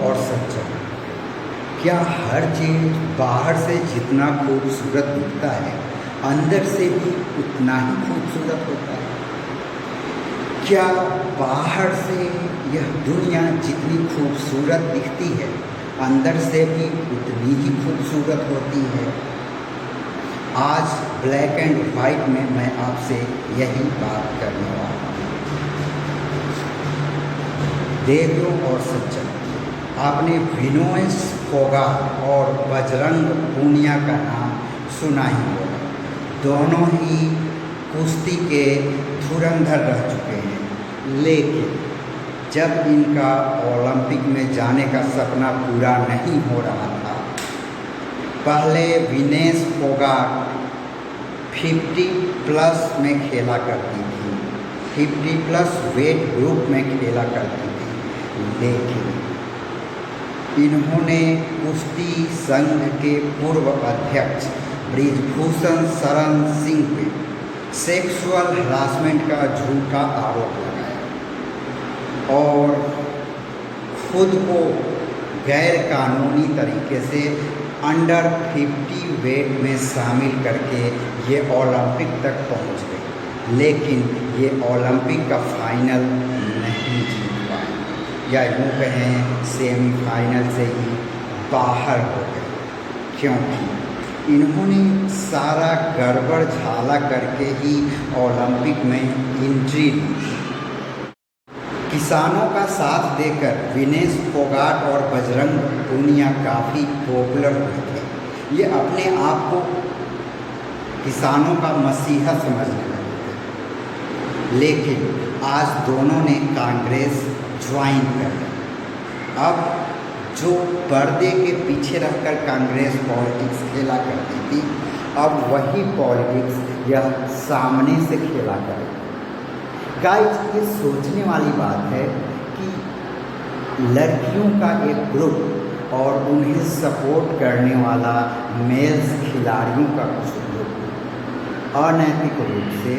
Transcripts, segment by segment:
और सच्चा। क्या हर चीज़ बाहर से जितना खूबसूरत दिखता है अंदर से भी उतना ही खूबसूरत होता है? क्या बाहर से यह दुनिया जितनी खूबसूरत दिखती है अंदर से भी उतनी ही खूबसूरत होती है? आज ब्लैक एंड वाइट में मैं आपसे यही बात करने वाला हूँ। देवियों और सज्जन, आपने विनोद फोगाट और बजरंग पूनिया का नाम सुना ही होगा। दोनों ही कुश्ती के धुरंधर रह चुके हैं, लेकिन जब इनका ओलंपिक में जाने का सपना पूरा नहीं हो रहा था, पहले विनेश फोगाट 50+ में खेला करती थी, 50+ वेट ग्रुप में खेला करती थी, लेकिन इन्होंने कुश्ती संघ के पूर्व अध्यक्ष बृजभूषण शरण सिंह पे सेक्सुअल हरासमेंट का झूठा आरोप लगाया और खुद को गैर कानूनी तरीके से अंडर 50 वेट में शामिल करके ये ओलंपिक तक पहुंच गए, लेकिन ये ओलंपिक का फाइनल नहीं जीत पाए, या यूँ कहें सेमीफाइनल से ही बाहर हो गए, क्योंकि इन्होंने सारा गड़बड़ झाला करके ही ओलंपिक में एंट्री ली। किसानों का साथ देकर विनेश फोगाट और बजरंग पूनिया काफ़ी पॉपुलर हुए थे। ये अपने आप को किसानों का मसीहा समझने लगे थे, लेकिन आज दोनों ने कांग्रेस ज्वाइन कर ली। अब जो पर्दे के पीछे रहकर कांग्रेस पॉलिटिक्स खेला करती थी, अब वही पॉलिटिक्स यह सामने से खेला करेगी। गाइस, ये सोचने वाली बात है कि लड़कियों का एक ग्रुप और उन्हें सपोर्ट करने वाला मेल्स खिलाड़ियों का कुछ ग्रुप अनैतिक रूप से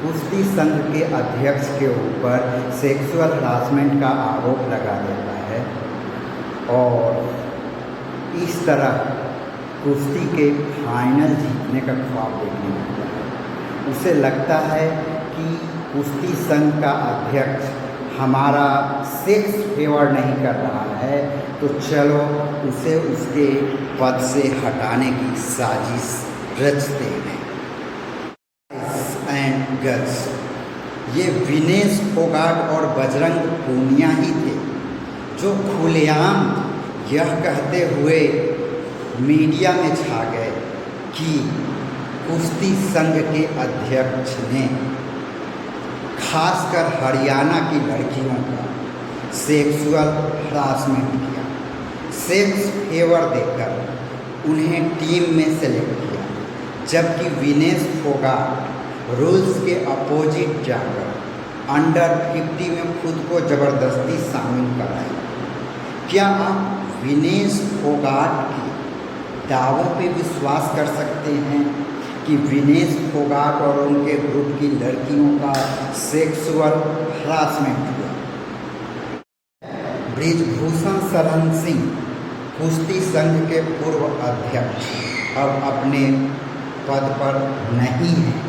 कुश्ती संघ के अध्यक्ष के ऊपर सेक्सुअल हरासमेंट का आरोप लगा देता है और इस तरह कुश्ती के फाइनल जीतने का ख्वाब देखने लगता है। उसे लगता है कि कुश्ती संघ का अध्यक्ष हमारा सेक्स फेवर नहीं कर रहा है, तो चलो उसे उसके पद से हटाने की साजिश रचते हैं। एंड गर्ल्स, ये विनेश फोगाट और बजरंग पूनिया ही थे जो खुलेआम यह कहते हुए मीडिया में छा गए कि कुश्ती संघ के अध्यक्ष ने खासकर हरियाणा की लड़कियों का सेक्सुअल हरासमेंट किया, सेक्स फेवर देकर उन्हें टीम में सेलेक्ट किया, जबकि विनेश फोगाट रूल्स के अपोजिट जाकर अंडर 50 में खुद को ज़बरदस्ती शामिल कराए। क्या आप विनेश फोगाट की दावों पे विश्वास कर सकते हैं कि विनेश फोगाट और उनके ग्रुप की लड़कियों का सेक्सुअल हरासमेंट हुआ? बृजभूषण शरण सिंह कुश्ती संघ के पूर्व अध्यक्ष अब अपने पद पर नहीं हैं,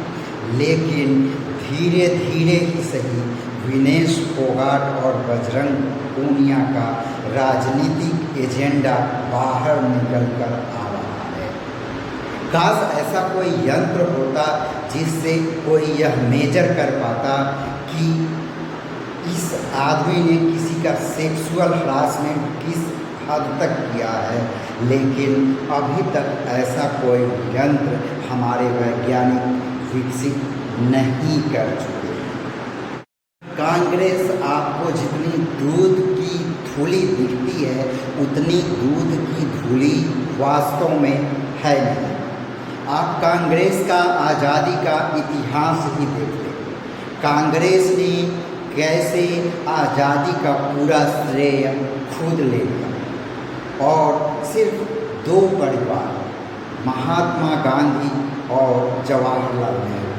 लेकिन धीरे धीरे ही सही विनेश फोगाट और बजरंग पूनिया का राजनीतिक एजेंडा बाहर निकल कर आ रहा है। काश ऐसा कोई यंत्र होता जिससे कोई यह मेजर कर पाता कि इस आदमी ने किसी का सेक्सुअल हरासमेंट किस हद तक किया है, लेकिन अभी तक ऐसा कोई यंत्र हमारे वैज्ञानिक विकसित नहीं कर चुके। कांग्रेस आपको जितनी दूध की धूली दिखती है, उतनी दूध की धूली वास्तव में है नहीं। आप कांग्रेस का आज़ादी का इतिहास ही देख लें। कांग्रेस ने कैसे आज़ादी का पूरा श्रेय खुद ले लिया और सिर्फ 2 परिवार, महात्मा गांधी और जवाहरलाल नेहरू,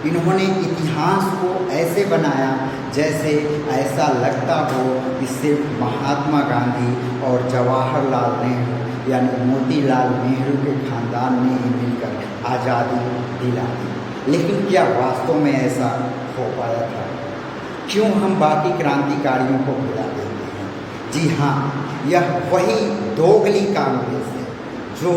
इन्होंने इतिहास को ऐसे बनाया जैसे ऐसा लगता हो इससे महात्मा गांधी और जवाहरलाल नेहरू यानी मोतीलाल नेहरू के खानदान ने ही मिलकर आज़ादी दिला दी। लेकिन क्या वास्तव में ऐसा हो पाया था? क्यों हम बाकी क्रांतिकारियों को भुला देते हैं? जी हाँ, यह वही दोगली कांग्रेस है जो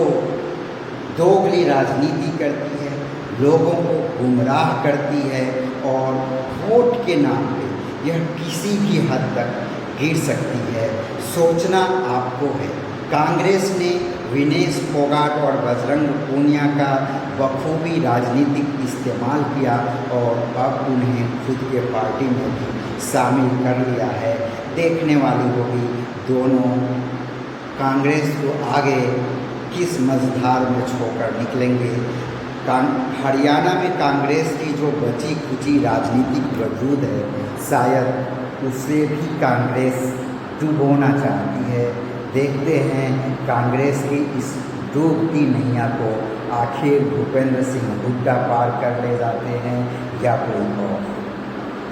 दोगली राजनीति करती है, लोगों को गुमराह करती है और वोट के नाम पे यह किसी भी हद तक गिर सकती है। सोचना आपको है। कांग्रेस ने विनेश फोगाट और बजरंग पूनिया का बखूबी राजनीतिक इस्तेमाल किया और अब उन्हें खुद के पार्टी में भी शामिल कर लिया है। देखने वाली होगी दोनों कांग्रेस को आगे किस मझधार में छोड़कर निकलेंगे। हरियाणा में कांग्रेस की जो बची खुची राजनीतिक वजूद है, शायद उसे भी कांग्रेस डुबोना चाहती है। देखते हैं कांग्रेस की इस डूबती नैया को आखिर भूपेंद्र सिंह हुड्डा पार कर ले जाते हैं या कोई और।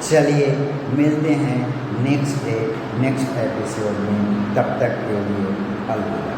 चलिए मिलते हैं नेक्स्ट डे नेक्स्ट एपिसोड में, तब तक के लिए अलविदा।